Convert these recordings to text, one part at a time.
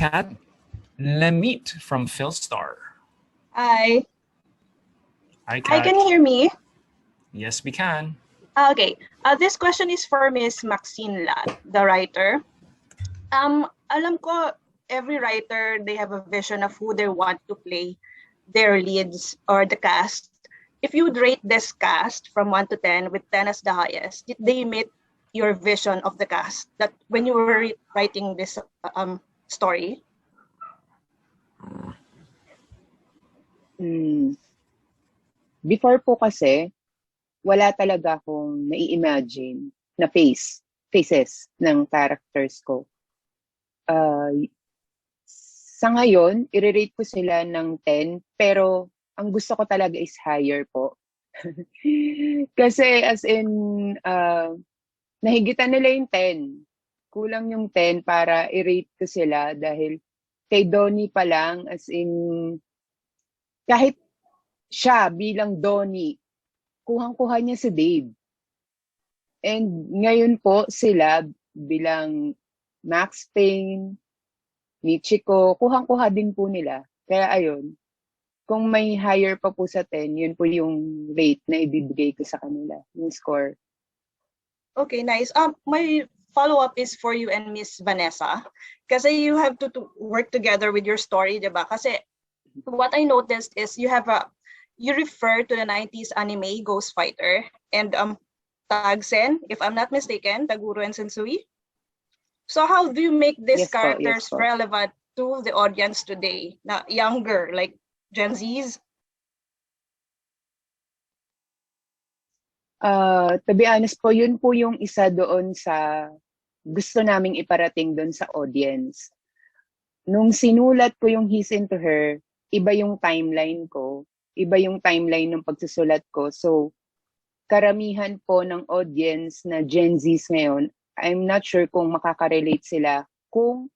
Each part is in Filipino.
Kat Lemit from Philstar. Hi. Hi, Hi, Kat. can you hear me? Yes, we can. Okay. This question is for Miss Maxine La, the writer. Alam ko, every writer, they have a vision of who they want to play their leads or the cast. If you would rate this cast from 1 to 10, with 10 as the highest, did they meet your vision of the cast that when you were writing this story? Before po kasi, wala talaga akong nai-imagine na faces ng characters ko. Sa ngayon, i-rate ko sila ng 10, pero ang gusto ko talaga is higher po. Kasi as in, nahigitan nila yung 10. Kulang yung 10 para i-rate ko sila dahil kay Donny pa lang, as in, kahit siya bilang Donny, kuhang-kuha niya si Dave. And ngayon po sila bilang Max Payne, Michiko, kuhang-kuha din po nila. Kaya ayun, kung may higher pa po sa 10, yun po yung rate na ibibigay ko sa kanila, yung score. Okay, nice. My follow-up is for you and Miss Vanessa. Kasi you have to work together with your story, diba? Kasi what I noticed is you refer to the 90s anime Ghost Fighter and Tagsen, if I'm not mistaken, Taguro and Sensui. So how do you make these characters relevant to the audience today, na younger, like Gen Zs? To be honest po, yun po yung isa doon sa gusto naming iparating doon sa audience. Nung sinulat ko yung He's Into Her, iba yung timeline ko, iba yung timeline ng pagsusulat ko. So, karamihan po ng audience na Gen Zs ngayon, I'm not sure kung makaka-relate sila kung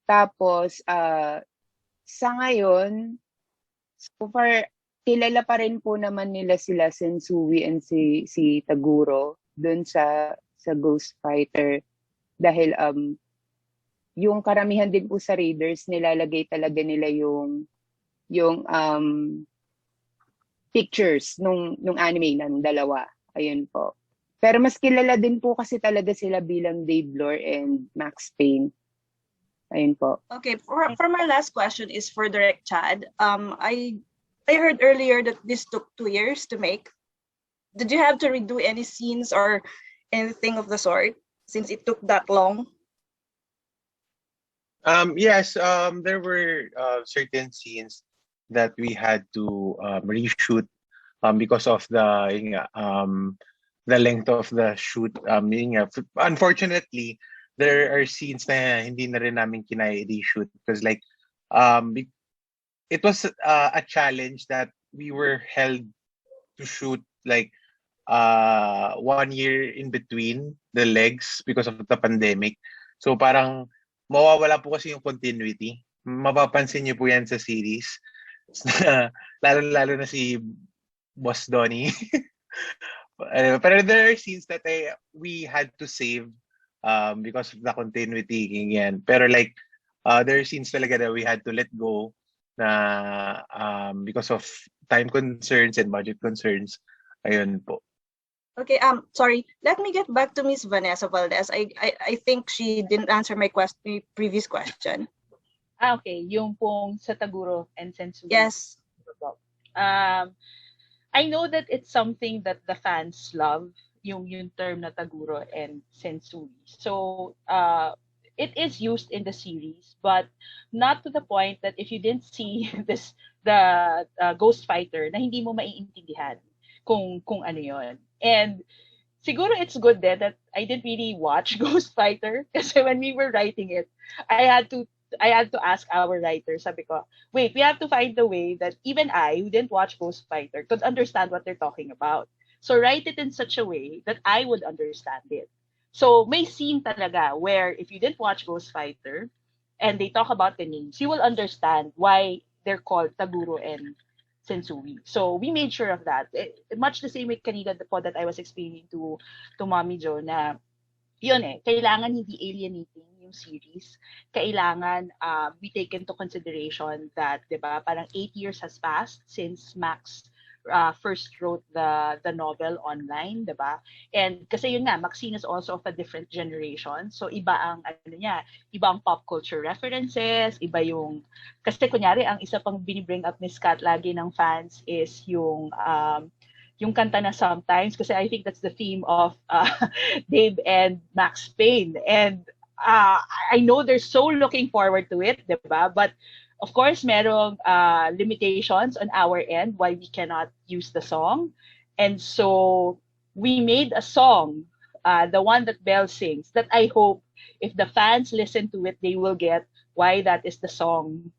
tapos sa ngayon, so far kilala pa rin po naman nila sila Sensui and si Taguro doon sa Ghost Fighter dahil yung karamihan din po sa readers nilalagay talaga nila yung pictures nung anime ng dalawa. Ayun po. Pero mas kilala din po kasi talaga sila bilang Dave Lore and Max Payne. Ayun po. Okay, for my last question is for Direct Chad. I heard earlier that this took 2 years to make. Did you have to redo any scenes or anything of the sort since it took that long? Yes, there were certain scenes that we had to reshoot because of the length of the shoot. Unfortunately, there are scenes na hindi na rin namin kinaya reshoot because it was a challenge that we were held to shoot 1 year in between the legs because of the pandemic. So parang mawawala po kasi yung continuity. Mapapansin niyo po yan sa series. Lalo na si Boss Donny. Pero there are scenes that we had to save because of the continuity. Yan. Pero there are scenes talaga that we had to let go na because of time concerns and budget concerns. Ayun po. Okay, sorry. Let me get back to Miss Vanessa Valdez. I think she didn't answer my previous question. Okay, yung pong sa Taguro and Sensui. Yes. I know that it's something that the fans love, yung term na Taguro and Sensui. So, it is used in the series, but not to the point that if you didn't see the Ghost Fighter, na hindi mo maiintindihan kung ano yon. And siguro it's good then that I didn't really watch Ghost Fighter kasi when we were writing it, I had to ask our writer, sabi ko, wait, we have to find a way that even I, who didn't watch Ghost Fighter, could understand what they're talking about. So write it in such a way that I would understand it. So may scene talaga where if you didn't watch Ghost Fighter and they talk about the names, you will understand why they're called Taguro and Sensui. So we made sure of that. Much the same way kanina po that I was explaining to Mommy Jo na yun kailangan hindi alienating yung series. Kailangan we take into consideration that, di ba, parang 8 years has passed since Max first wrote the novel online, di ba? And kasi yun nga, Maxine is also of a different generation. So iba ang iba ang pop culture references, iba yung kasi kunyari ang isa pang binibring up ni Scott lagi ng fans is yung kanta na Sometimes, kasi I think that's the theme of Dave and Max Payne. And I know they're so looking forward to it, diba? But of course, merong limitations on our end why we cannot use the song. And so we made a song, the one that Belle sings, that I hope if the fans listen to it, they will get why that is the song,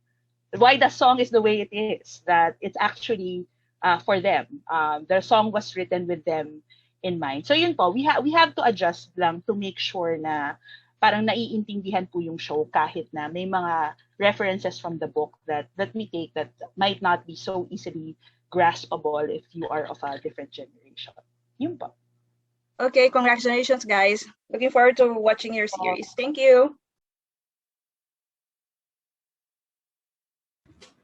why the song is the way it is, that it's actually for them. The song was written with them in mind. So yun po, we have to adjust lang to make sure na parang naiintindihan po yung show kahit na may mga references from the book that we take that might not be so easily graspable if you are of a different generation. Yun po. Okay, congratulations, guys. Looking forward to watching your series. Thank you.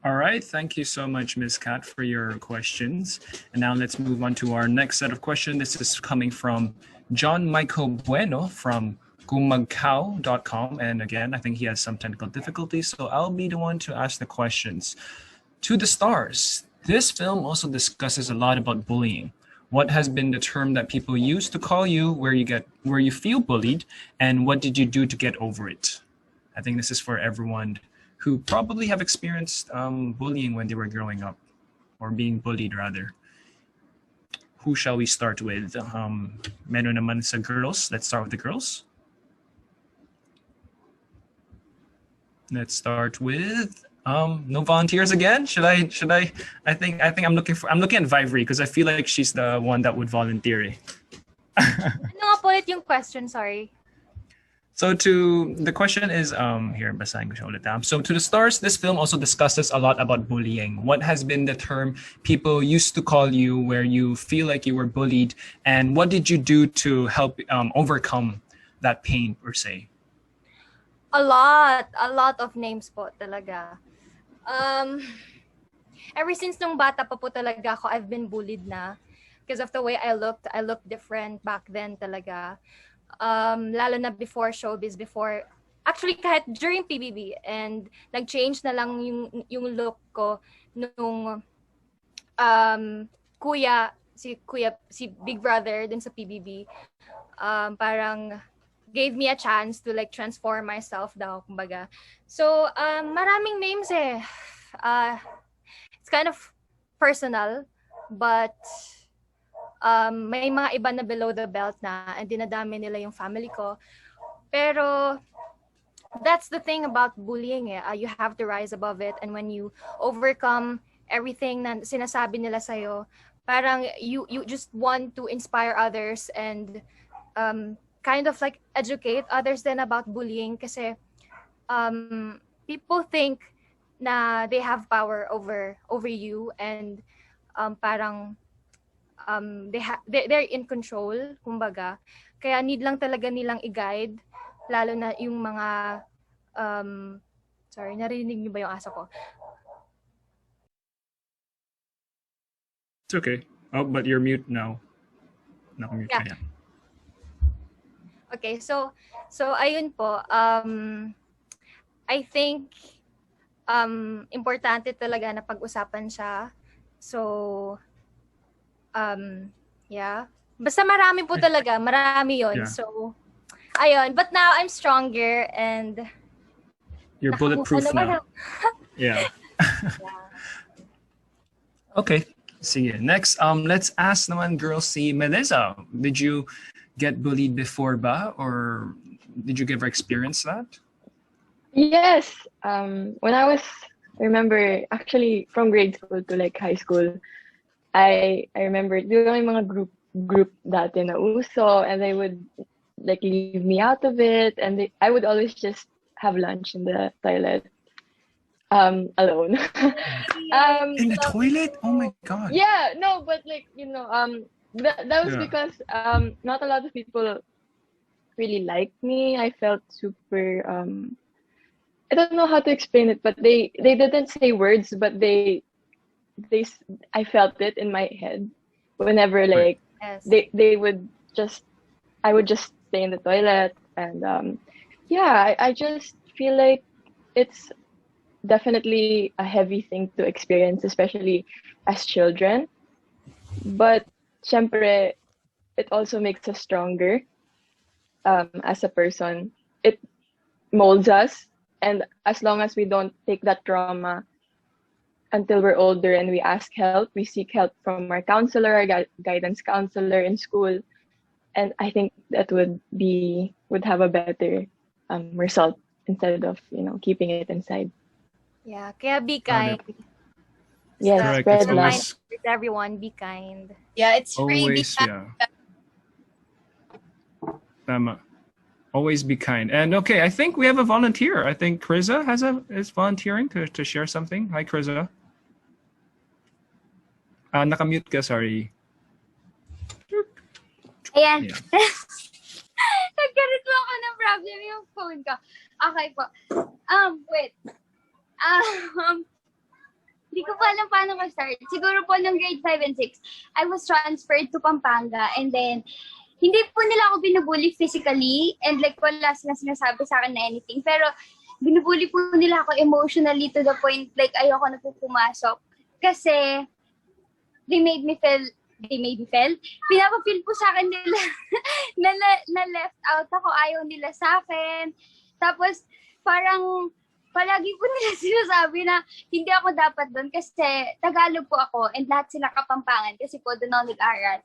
All right, thank you so much, Ms. Kat, for your questions. And now let's move on to our next set of questions. This is coming from John Michael Bueno from gumagkao.com. And again, I think he has some technical difficulties, so I'll be the one to ask the questions. To the stars, this film also discusses a lot about bullying. What has been the term that people use to call you where you feel bullied, and what did you do to get over it? I think this is for everyone who probably have experienced bullying when they were growing up, or being bullied rather. Who shall we start with? Meron naman sa girls. Let's start with the girls. Let's start with no volunteers again. Should I? I think I'm looking at Vivoree because I feel like she's the one that would volunteer. Ano nga po ulit yung question? Sorry. So the question is here, basahin ko siya ulit. So to the stars, this film also discusses a lot about bullying. What has been the term people used to call you where you feel like you were bullied, and what did you do to help overcome that pain per se? A lot of names po talaga. Ever since nung bata pa po talaga ako, I've been bullied na because of the way I looked. I looked different back then talaga. Lalo na before showbiz, actually kahit during PBB, and nag-change na lang yung look ko nung si Big Brother din sa PBB, parang gave me a chance to like transform myself daw, kumbaga. So maraming names it's kind of personal, but may mga iba na below the belt na and dinadami nila yung family ko. Pero that's the thing about bullying you have to rise above it, and when you overcome everything na sinasabi nila sa'yo, parang you just want to inspire others and kind of like educate others then about bullying kasi people think na they have power over you, and parang they're in control, kumbaga. Kaya need lang talaga nilang i-guide, lalo na yung mga sorry, narinig niyo ba yung aso ko? It's okay. Oh, but you're mute now. No, mute. Yeah. Okay, so ayun po. I think importante talaga na pag-usapan siya. So yeah. Basta marami po talaga, marami yon. Yeah. So ayun, but now I'm stronger and You're bulletproof now. Yeah. Okay. Sige. Next, let's ask naman girls si Melissa. Did you get bullied before ba, or did you ever experience that? Yes. When I remember actually from grade school to like high school, I remember doing mga group dati na uso, and they would like leave me out of it, and I would always just have lunch in the toilet alone. In the toilet? Oh my god. Yeah, no, but like that was Yeah. because not a lot of people really like me. I felt super I don't know how to explain it, but they didn't say words, but they I felt it in my head whenever like Yes. they would just I would just stay in the toilet and yeah, I just feel like it's definitely a heavy thing to experience, especially as children. But syempre, it also makes us stronger as a person. It molds us, and as long as we don't take that trauma until we're older and we ask help, we seek help from our counselor, our guidance counselor in school, and I think that would have a better result instead of keeping it inside. Yeah, kaya be Got it. kind. Yes, The Correct. It's spread love. always, reminder to everyone, be kind. Yeah, it's free. Be always, yeah. Tama. Always be kind. And okay, I think we have a volunteer. I think Criza is volunteering to share something. Hi, Criza. Nakamute ka, sorry. Ayan. Yeah. Nagkaroon po ako ng problem yung phone ko. Okay po. Wait. Hindi ko pa alam paano mag-start. Siguro po nung grade 5 and 6, I was transferred to Pampanga and then hindi po nila ako binubully physically and like wala silang sinasabi sa akin na anything. Pero binubully po nila ako emotionally to the point like ayoko na po pumasok. Kasi they made me feel, pinapafeel po sa akin nila na left out ako, ayaw nila sa akin. Tapos parang palagi po nila sinasabi na hindi ako dapat doon kasi Tagalog po ako and lahat sila Kapampangan kasi po doon ako nag-aral.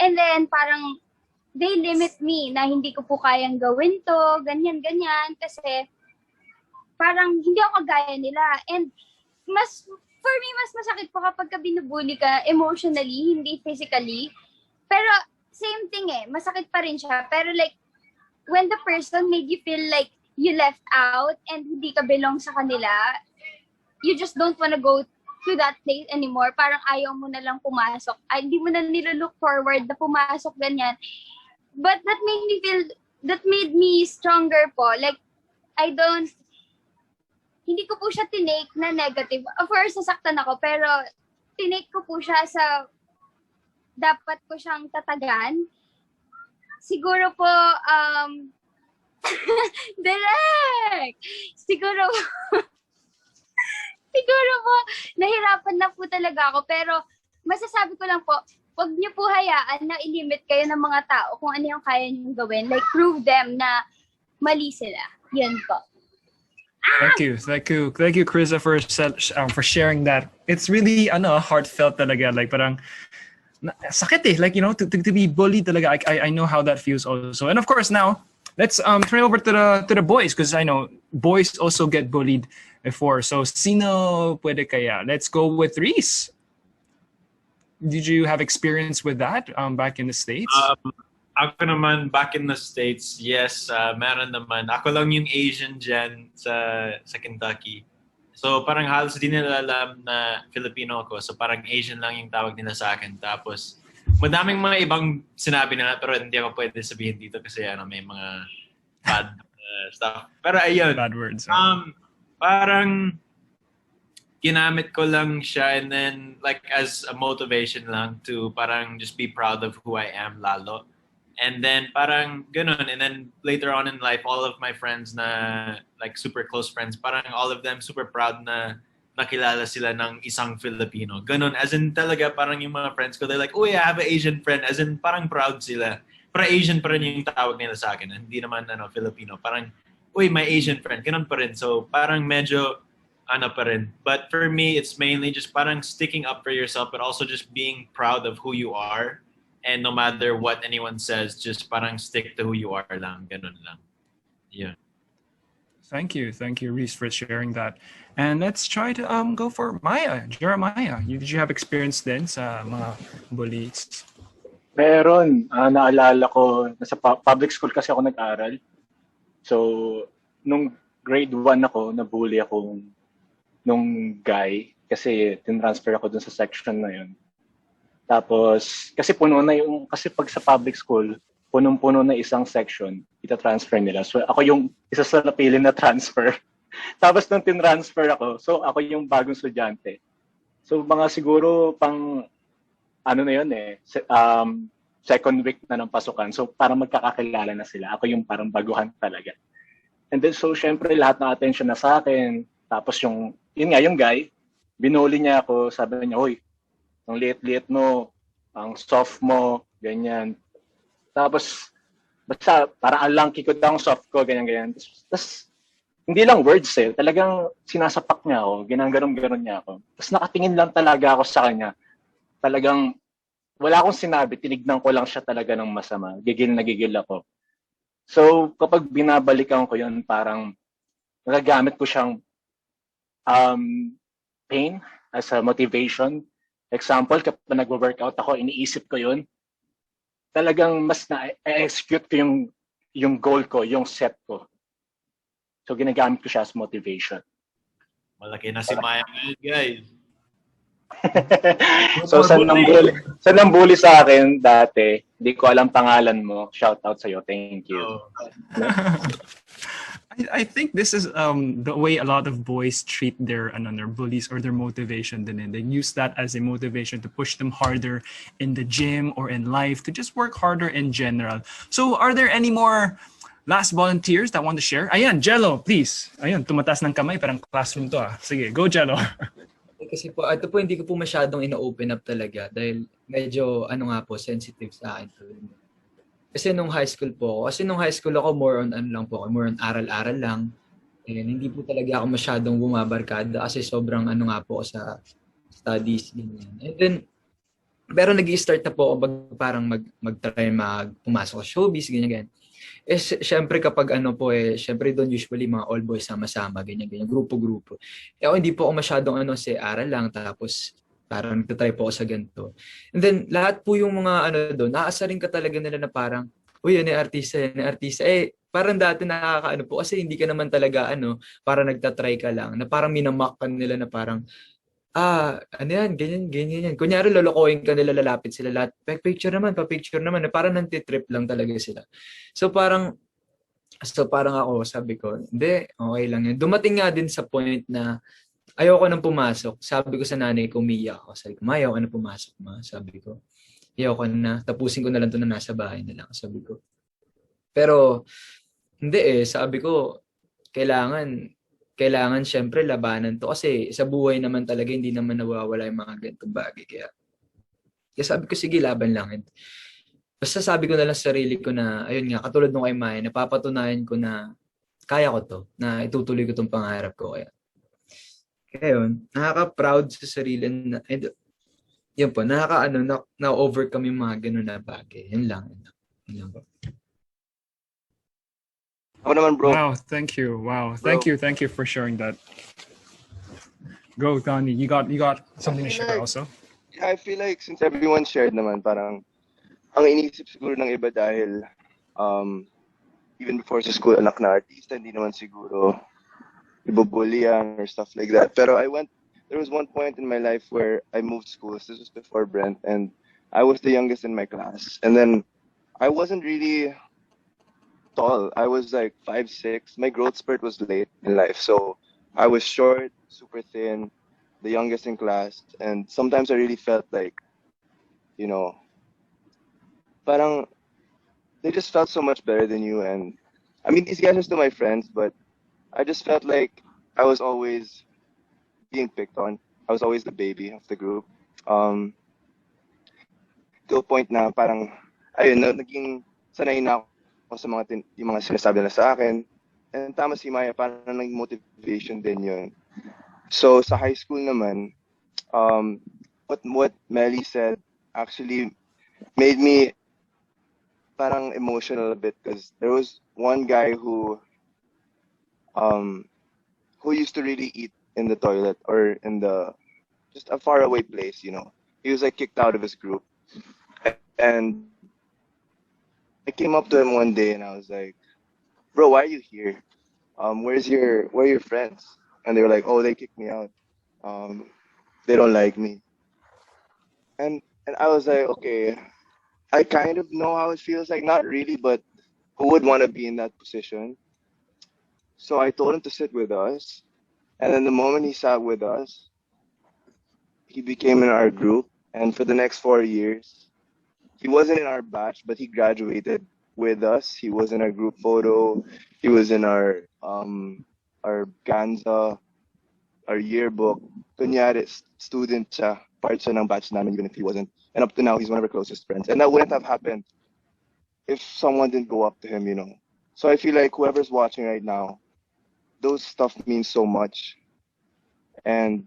And then parang they limit me na hindi ko po kayang gawin to, ganyan, kasi parang hindi ako gaya nila. And for me, mas masakit po kapag binubuli ka emotionally, hindi physically. Pero same thing masakit pa rin siya. Pero like, when the person made you feel like you left out and hindi ka belong sa kanila, you just don't wanna go to that place anymore. Parang ayaw mo na lang pumasok. Ay, hindi mo na nilolook forward na pumasok, ganyan. But that made me stronger po. Like, hindi ko po siya tinake na negative. Of course, nasaktan ako, pero tinake ko po siya sa dapat ko siyang tatagan. Siguro po, direct! Siguro po, nahirapan na po talaga ako, pero masasabi ko lang po, huwag niyo po hayaan na ilimit kayo ng mga tao kung ano yung kaya niyong gawin. Like, prove them na mali sila. Yan po. Thank you, Criza, for sharing that. It's really heartfelt talaga. Like parang sakit like to be bullied talaga. I know how that feels also. And of course now let's turn it over to the boys because I know boys also get bullied before. So sino pwede kaya? Let's go with Rhys. Did you have experience with that back in the States? Ako naman, back in the States, yes, meron naman. Ako lang yung Asian dyan sa Kentucky. So parang halos di nila alam na Filipino ako. So parang Asian lang yung tawag nila sa akin. Tapos madaming mga ibang sinabi nila pero hindi ako pwede sabihin dito kasi may mga bad stuff. Pero ayun. Bad words. Parang ginamit ko lang siya and then like as a motivation lang to parang just be proud of who I am lalo. And then parang ganun. And then later on in life, all of my friends na like super close friends, parang all of them super proud na nakilala sila ng isang Filipino. Ganun. As in talaga parang yung mga friends ko, they're like, uy, I have an Asian friend. As in parang proud sila. Pero Asian pa rin yung tawag nila sa akin. Hindi naman Filipino. Parang, uy, my Asian friend. Ganun pa rin. So parang medyo pa rin. But for me, it's mainly just parang sticking up for yourself, but also just being proud of who you are. And no matter what anyone says, just parang stick to who you are lang. Ganun lang. Yeah. Thank you, Rhys, for sharing that. And let's try to go for Maya, Jeremiah. Did you have experience din sa mga bullies? Meron. Naalala ko, nasa public school kasi ako nag-aral. So, nung grade 1 ako, nabully ako nung guy kasi tinransfer ako dun sa section na yun. Tapos, kasi puno na kasi pag sa public school, punong-puno na isang section, ita-transfer nila. So ako yung isa sa napili na transfer. Tapos nung tinransfer ako, so ako yung bagong estudyante. So mga siguro pang ano na yun second week na ng pasukan. So parang magkakakilala na sila. Ako yung parang baguhan talaga. And then so syempre lahat ng attention na sa akin. Tapos yun nga yung guy, binuli niya ako, sabi niya, "Hoy, ang liit-liit mo, ang soft mo, ganyan." Tapos basta parang ang langki ko daw ang soft ko, ganyan. Tapos hindi lang words talagang sinasapak niya ako, ginaganon-ganon niya ako. Tapos nakatingin lang talaga ako sa kanya. Talagang wala akong sinabi, tinignan ko lang siya talaga ng masama. Gigil na gigil ako. So kapag binabalikan ko yun, parang nagagamit ko siyang pain as a motivation. Example, kapag nagwo-workout ako, iniisip ko yun, talagang mas na-execute ko yung goal ko, yung set ko. So ginagamit ko siya as motivation. Malaki na si Maya ngayon, guys. So sa nambuli sa akin dati, hindi ko alam pangalan mo. Shout out sa'yo. Thank you. Oh. I think this is the way a lot of boys treat their bullies or their motivation. They use that as a motivation to push them harder in the gym or in life, to just work harder in general. So are there any more last volunteers that want to share? Ayan, Jello, please. Ayan, tumataas ng kamay, parang classroom to ah. Sige, go Jello. Kasi po, ito po hindi ko po masyadong ina-open up talaga dahil medyo sensitive sa akin. Kasi nung high school ako more on more on aral-aral lang. And hindi po talaga ako masyadong bumabarkada kasi sobrang po sa studies ganyan. And then pero nag-i-start na po ako mag-try pumasok sa showbiz ganyan. Syempre kapag syempre doon usually mga all boys sama-sama ganyan, grupo-grupo. Ako hindi po ako masyadong aral lang tapos parang nagtatry po ako sa ganito. And then, lahat po yung mga doon, aasarin ka talaga nila na parang, uy, yan yung artista. Parang dati nakakaano po, kasi hindi ka naman talaga, parang nagtatry ka lang, na parang minamak ka nila na parang, ganyan yan. Kunyari, lolokohin ka nila, lalapit sila lahat, pa-picture naman, na parang nantitrip lang talaga sila. So parang ako, sabi ko, hindi, okay lang yan. Dumating nga din sa point na, ayoko nang pumasok. Sabi ko sa nanay ko, umiyak ako. Sabi ko, Ma, ayoko nang pumasok, Ma. Sabi ko, ayoko na. Tapusin ko na lang ito na nasa bahay na lang. Sabi ko. Pero, hindi sabi ko, kailangan syempre labanan to. Kasi sa buhay naman talaga, hindi naman nawawala yung mga ganitong bagay. Kaya sabi ko, sige, laban lang. Basta sabi ko na lang sa sarili ko na, ayun nga, katulad nung kay Maya, napapatunayan ko na kaya ko to, na itutuloy ko tong pangarap ko. Kaya yun, nakaka-proud sa sarili na, yun po, na-overcome yung mga ganun na bagay. Yun lang po. Ako naman, bro. Wow, thank you. Wow, thank you for sharing that. Go, Donny. You got something to share also? I feel like since everyone shared naman, parang ang iniisip siguro ng iba dahil even before sa school, anak na artista, hindi naman siguro ibubully or stuff like that. Pero there was one point in my life where I moved schools. This was before Brent, and I was the youngest in my class. And then I wasn't really tall. I was like 5'6". My growth spurt was late in life. So I was short, super thin, the youngest in class. And sometimes I really felt like, parang they just felt so much better than you. And I mean, these guys are still my friends, but I just felt like I was always being picked on. I was always the baby of the group. To a point na parang, naging sanay na ako sa yung mga sinasabi nila sa akin. And tama si Maya, parang naging motivation din yun. So sa high school naman, what Melly said actually made me parang emotional a bit because there was one guy who used to really eat in the toilet or in just a faraway place, He was like kicked out of his group. And I came up to him one day and I was like, bro, why are you here? Where are your friends? And they were like, oh, they kicked me out. They don't like me. And I was like, okay, I kind of know how it feels like. Not really, but who would want to be in that position? So I told him to sit with us. And then the moment he sat with us, he became in our group. And for the next 4 years, he wasn't in our batch, but he graduated with us. He was in our group photo. He was in our Ganza, our yearbook. Kunyari, student siya, part siya ng batch namin, even if he wasn't. And up to now, he's one of our closest friends. And that wouldn't have happened if someone didn't go up to him, you know. So I feel like whoever's watching right now, those stuff means so much. And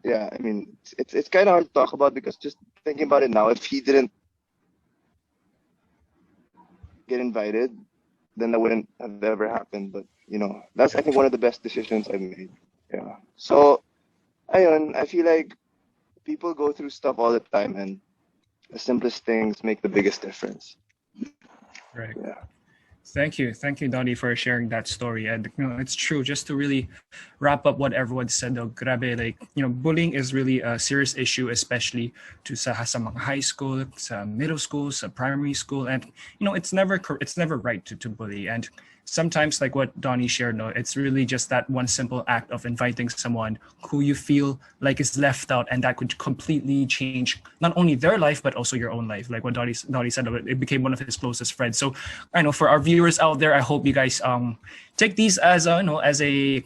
yeah, I mean, it's kind of hard to talk about because just thinking about it now, if he didn't get invited, then that wouldn't have ever happened. But you know, that's I think one of the best decisions I've made. Yeah. So, ayun, I feel like people go through stuff all the time, and the simplest things make the biggest difference. Right. Yeah. Thank you, Donny, for sharing that story. And it's true. Just to really wrap up what everyone said, though, grabe, like bullying is really a serious issue, especially sa mga high school, sa middle school, sa primary school, and it's never right to bully. And sometimes, like what Donny shared, no, it's really just that one simple act of inviting someone who you feel like is left out, and that could completely change not only their life but also your own life. Like what Donny said, it became one of his closest friends. So I know for our viewers out there, I hope you guys take these as a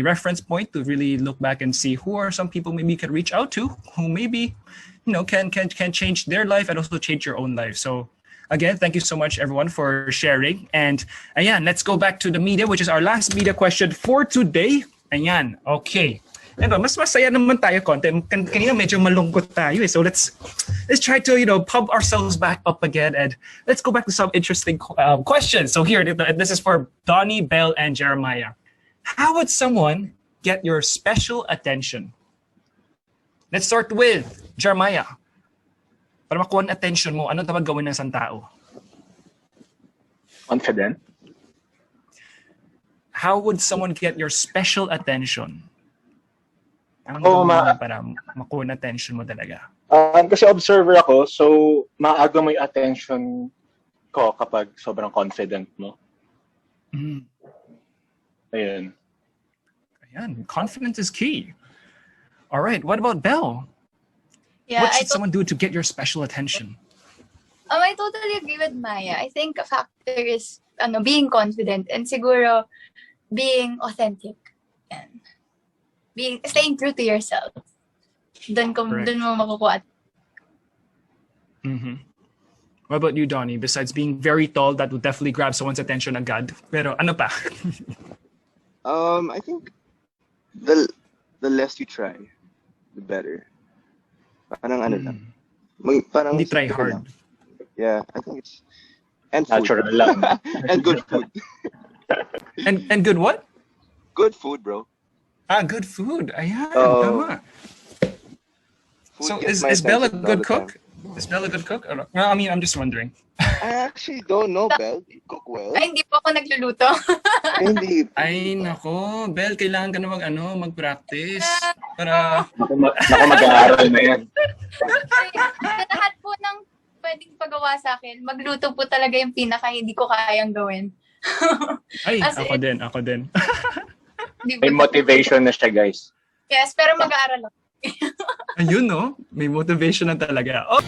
reference point to really look back and see who are some people maybe you can reach out to, who maybe can change their life and also change your own life. So again, thank you so much, everyone, for sharing. And ayan, let's go back to the media, which is our last media question for today. Ayan, okay. Ito, mas masaya naman tayo konti. Kanina medyo malungkot tayo eh. So let's try to pump ourselves back up again, and let's go back to some interesting questions. So here, this is for Donny, Belle, and Jeremiah. How would someone get your special attention? Let's start with Jeremiah. Para makuha ang attention mo, ano dapat gawin ng isang tao? Confident. How would someone get your special attention? Ang para makuha ang attention mo talaga. Kasi observer ako, so maaga mo yung attention ko kapag sobrang confident mo. Mm. Ayun. Ayan, confidence is key. All right, what about Belle? Yeah, What should someone do to get your special attention? I totally agree with Maya. I think a factor is being confident and siguro being authentic and staying true to yourself. Dun mo makukuha. Mm-hmm. What about you, Donny? Besides being very tall, that would definitely grab someone's attention agad. Pero ano pa? I think the less you try, the better. Parang lang. Parang hindi try hard. Lang. Yeah, I think it's and food. Natural lang. And good food. and good what? Good food, bro. Good food. Ayan, tama. So is Belle a good cook? Is Belle a good cook? Or no? I mean, I'm just wondering. I actually don't know, Belle. You cook well. Ay, hindi po ako nagluluto. Hindi. Ay, nako. Belle, kailangan ka na mag-practice. Para... Naku, mag-aaral na yan. Lahat po ng pwedeng pagawa sa akin, magluto po talaga yung pinaka hindi ko kayang gawin. Ay, ako din. May motivation na siya, guys. Yes, pero mag-aaral ako. Ayun, no? May motivation na talaga. Oh!